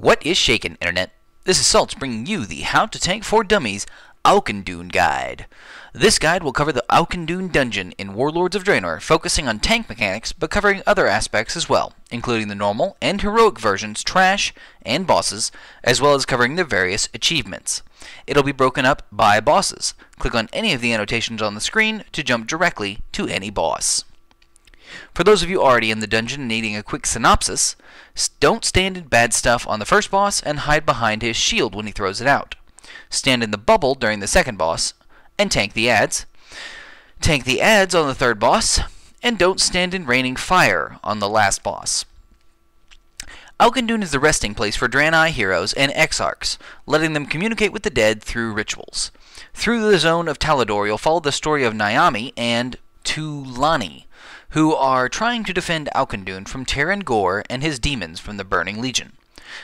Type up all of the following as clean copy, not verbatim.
What is shaken, Internet? This is Saltz bringing you the How to Tank for Dummies Auchindoun Guide. This guide will cover the Auchindoun dungeon in Warlords of Draenor, focusing on tank mechanics, but covering other aspects as well, including the normal and heroic versions, trash, and bosses, as well as covering the various achievements. It'll be broken up by bosses. Click on any of the annotations on the screen to jump directly to any boss. For those of you already in the dungeon needing a quick synopsis, don't stand in bad stuff on the first boss and hide behind his shield when he throws it out. Stand in the bubble during the second boss, and tank the adds. Tank the adds on the third boss, and don't stand in raining fire on the last boss. Auchindoun is the resting place for Draenei heroes and exarchs, letting them communicate with the dead through rituals. Through the zone of Talador, you'll follow the story of Naomi and Tulani, who are trying to defend Auchindoun from Terran Gore and his demons from the Burning Legion.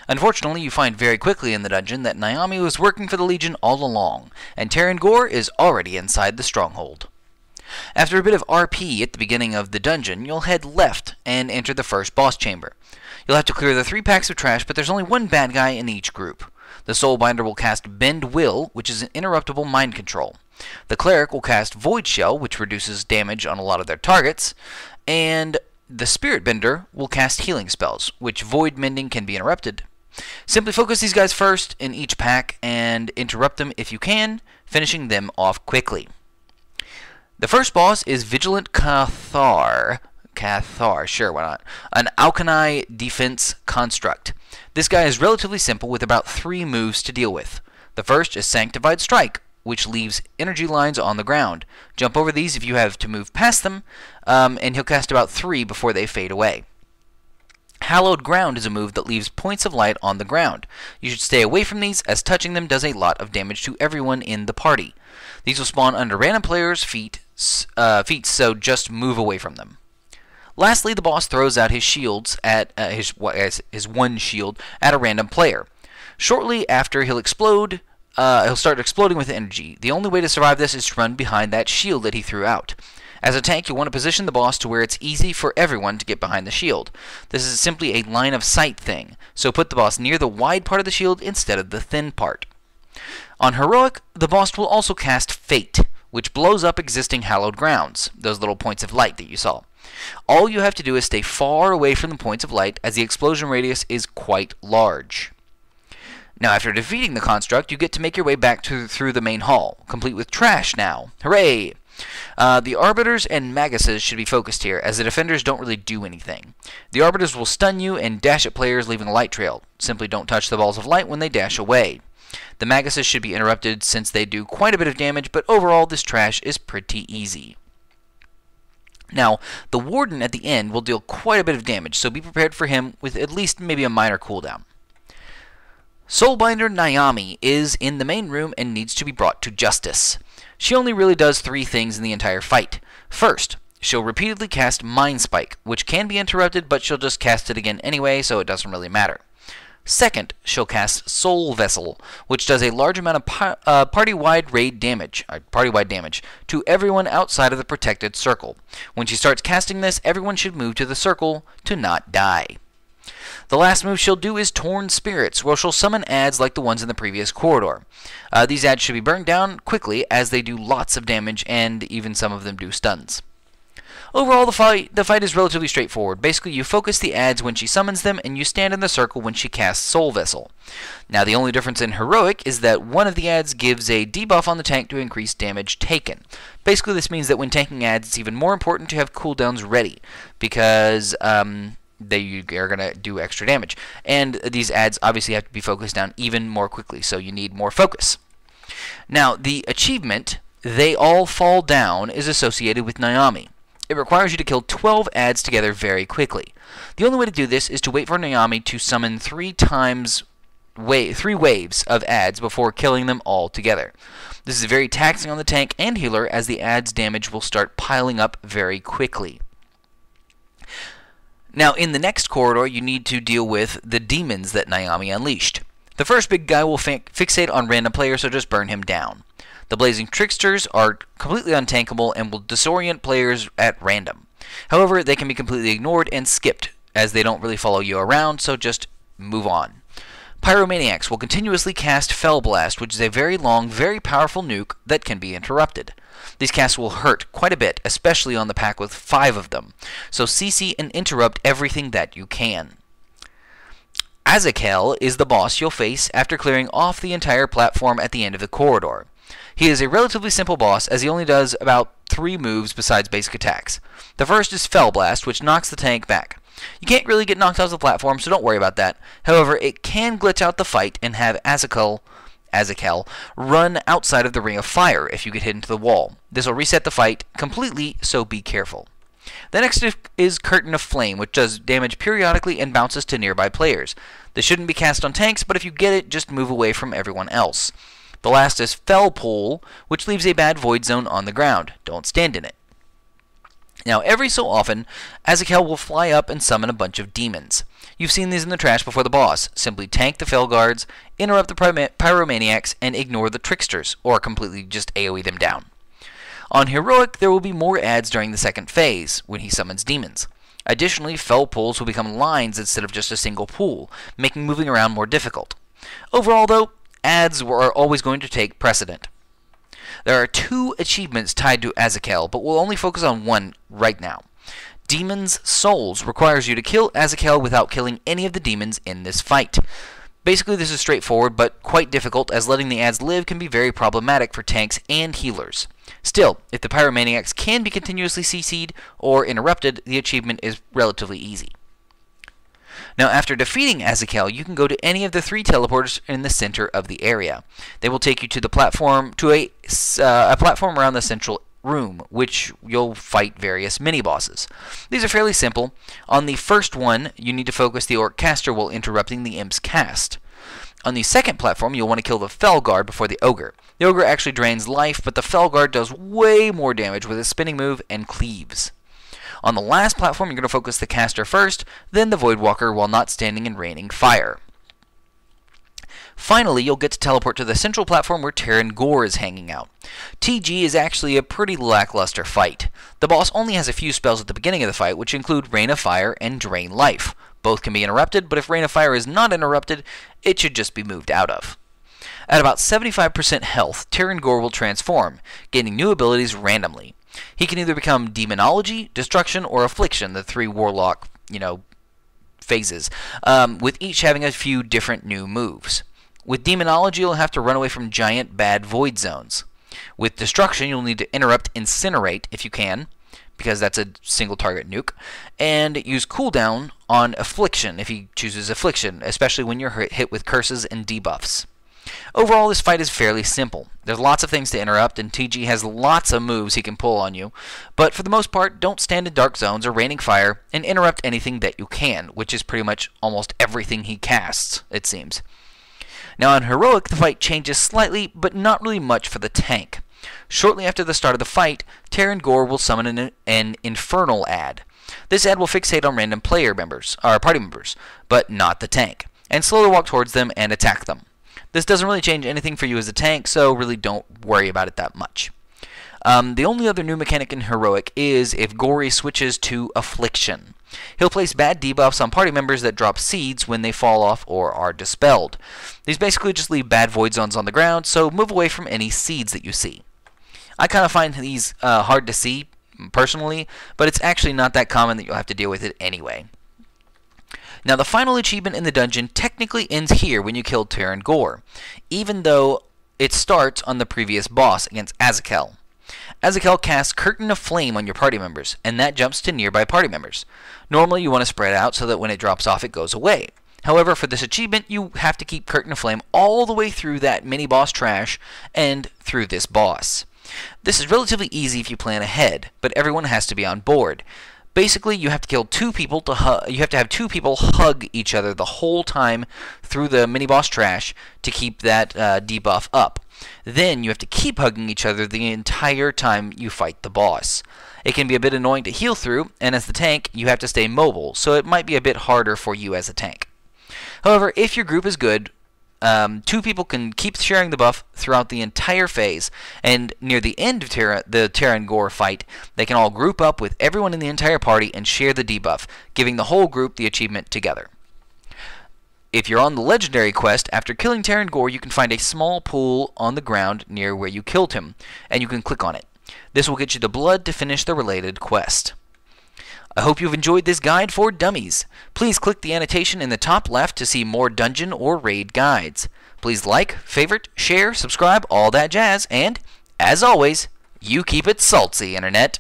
Unfortunately, you find very quickly in the dungeon that Naomi was working for the Legion all along, and Terran Gore is already inside the stronghold. After a bit of RP at the beginning of the dungeon, you'll head left and enter the first boss chamber. You'll have to clear the 3 packs of trash, but there's only one bad guy in each group. The Soulbinder will cast Bend Will, which is an interruptible mind control. The Cleric will cast Void Shell, which reduces damage on a lot of their targets, and the Spirit Bender will cast healing spells, which void mending can be interrupted. Simply focus these guys first in each pack and interrupt them if you can, finishing them off quickly. The first boss is Vigilant Cathar, sure, why not? An Auchinai defense construct. This guy is relatively simple with about 3 moves to deal with. The first is Sanctified Strike, which leaves energy lines on the ground. Jump over these if you have to move past them, and he'll cast about 3 before they fade away. Hallowed Ground is a move that leaves points of light on the ground. You should stay away from these, as touching them does a lot of damage to everyone in the party. These will spawn under random players' feet, so just move away from them. Lastly, the boss throws out his shields at his one shield at a random player. Shortly after, he'll start exploding with energy. The only way to survive this is to run behind that shield that he threw out. As a tank, you want to position the boss to where it's easy for everyone to get behind the shield. This is simply a line of sight thing, so put the boss near the wide part of the shield instead of the thin part. On Heroic, the boss will also cast Fate, which blows up existing hallowed grounds, those little points of light that you saw. All you have to do is stay far away from the points of light, as the explosion radius is quite large. Now, after defeating the construct, you get to make your way back through the main hall, complete with trash now. Hooray! The Arbiters and Maguses should be focused here, as the defenders don't really do anything. The Arbiters will stun you and dash at players, leaving a light trail. Simply don't touch the balls of light when they dash away. The Maguses should be interrupted since they do quite a bit of damage, but overall this trash is pretty easy. Now, the Warden at the end will deal quite a bit of damage, so be prepared for him with at least maybe a minor cooldown. Soulbinder Naomi is in the main room and needs to be brought to justice. She only really does 3 things in the entire fight. First, she'll repeatedly cast Mind Spike, which can be interrupted, but she'll just cast it again anyway, so it doesn't really matter. Second, she'll cast Soul Vessel, which does a large amount of party-wide damage to everyone outside of the protected circle. When she starts casting this, everyone should move to the circle to not die. The last move she'll do is Torn Spirits, where she'll summon adds like the ones in the previous corridor. These adds should be burned down quickly, as they do lots of damage, and even some of them do stuns. Overall, the fight is relatively straightforward. Basically, you focus the adds when she summons them, and you stand in the circle when she casts Soul Vessel. Now, the only difference in Heroic is that one of the adds gives a debuff on the tank to increase damage taken. Basically, this means that when tanking adds, it's even more important to have cooldowns ready, because they are going to do extra damage. And these adds obviously have to be focused down even more quickly, so you need more focus. Now, the achievement, They All Fall Down, is associated with Naomi. It requires you to kill 12 adds together very quickly. The only way to do this is to wait for Naomi to summon 3 waves of adds before killing them all together. This is very taxing on the tank and healer, as the adds damage will start piling up very quickly. Now, in the next corridor, you need to deal with the demons that Naomi unleashed. The first big guy will fixate on random players, so just burn him down. The Blazing Tricksters are completely untankable and will disorient players at random. However, they can be completely ignored and skipped, as they don't really follow you around, so just move on. Pyromaniacs will continuously cast Fel Blast, which is a very long, very powerful nuke that can be interrupted. These casts will hurt quite a bit, especially on the pack with 5 of them, so CC and interrupt everything that you can. Azakel is the boss you'll face after clearing off the entire platform at the end of the corridor. He is a relatively simple boss, as he only does about 3 moves besides basic attacks. The first is Fel Blast, which knocks the tank back. You can't really get knocked off the platform, so don't worry about that. However, it can glitch out the fight and have Azakel run outside of the ring of fire if you get hit into the wall. This will reset the fight completely, so be careful. The next is Curtain of Flame, which does damage periodically and bounces to nearby players. This shouldn't be cast on tanks, but if you get it, just move away from everyone else. The last is Fell Pull, which leaves a bad void zone on the ground. Don't stand in it. Now, every so often, Azakel will fly up and summon a bunch of demons. You've seen these in the trash before the boss. Simply tank the Fel Guards, interrupt the Pyromaniacs, and ignore the Tricksters, or completely just AoE them down. On Heroic, there will be more adds during the second phase, when he summons demons. Additionally, Fel Pulls will become lines instead of just a single pool, making moving around more difficult. Overall, though, adds are always going to take precedent. There are 2 achievements tied to Azakel, but we'll only focus on one right now. Demon's Souls requires you to kill Azakel without killing any of the demons in this fight. Basically, this is straightforward, but quite difficult, as letting the adds live can be very problematic for tanks and healers. Still, if the Pyromaniacs can be continuously CC'd or interrupted, the achievement is relatively easy. Now, after defeating Azakel, you can go to any of the 3 teleporters in the center of the area. They will take you to the platform, to a platform around the central room, which you'll fight various mini-bosses. These are fairly simple. On the first one, you need to focus the Orc Caster while interrupting the Imp's cast. On the second platform, you'll want to kill the Fel Guard before the Ogre. The Ogre actually drains life, but the Fel Guard does way more damage with his spinning move and cleaves. On the last platform, you're going to focus the caster first, then the Voidwalker while not standing and raining fire. Finally, you'll get to teleport to the central platform where Terran Gore is hanging out. TG is actually a pretty lackluster fight. The boss only has a few spells at the beginning of the fight, which include Rain of Fire and Drain Life. Both can be interrupted, but if Rain of Fire is not interrupted, it should just be moved out of. At about 75% health, Terran Gore will transform, gaining new abilities randomly. He can either become Demonology, Destruction, or Affliction, the 3 Warlock, phases, with each having a few different new moves. With Demonology, you'll have to run away from giant bad void zones. With Destruction, you'll need to interrupt Incinerate if you can, because that's a single target nuke, and use cooldown on Affliction if he chooses Affliction, especially when you're hit with curses and debuffs. Overall, this fight is fairly simple. There's lots of things to interrupt, and TG has lots of moves he can pull on you, but for the most part, don't stand in dark zones or raining fire, and interrupt anything that you can, which is pretty much almost everything he casts, it seems. Now on Heroic, the fight changes slightly, but not really much for the tank. Shortly after the start of the fight, Terran Gore will summon an Infernal ad. This ad will fixate on random party members, but not the tank, and slowly walk towards them and attack them. This doesn't really change anything for you as a tank, so really don't worry about it that much. The only other new mechanic in Heroic is if Gory switches to Affliction. He'll place bad debuffs on party members that drop seeds when they fall off or are dispelled. These basically just leave bad void zones on the ground, so move away from any seeds that you see. I kind of find these hard to see, personally, but it's actually not that common that you'll have to deal with it anyway. Now, the final achievement in the dungeon technically ends here when you kill Terran Gore, even though it starts on the previous boss against Azakel. Azakel casts Curtain of Flame on your party members, and that jumps to nearby party members. Normally, you want to spread out so that when it drops off, it goes away. However, for this achievement, you have to keep Curtain of Flame all the way through that mini-boss trash and through this boss. This is relatively easy if you plan ahead, but everyone has to be on board. Basically, you have to kill 2 people you have to have 2 people hug each other the whole time through the mini-boss trash to keep that debuff up. Then you have to keep hugging each other the entire time you fight the boss. It can be a bit annoying to heal through, and as the tank, you have to stay mobile, so it might be a bit harder for you as a tank. However, if your group is good, 2 people can keep sharing the buff throughout the entire phase, and near the end of the Terran Gore fight, they can all group up with everyone in the entire party and share the debuff, giving the whole group the achievement together. If you're on the legendary quest, after killing Terran Gore, you can find a small pool on the ground near where you killed him, and you can click on it. This will get you the blood to finish the related quest. I hope you've enjoyed this guide for dummies. Please click the annotation in the top left to see more dungeon or raid guides. Please like, favorite, share, subscribe, all that jazz, and, as always, you keep it salty, Internet.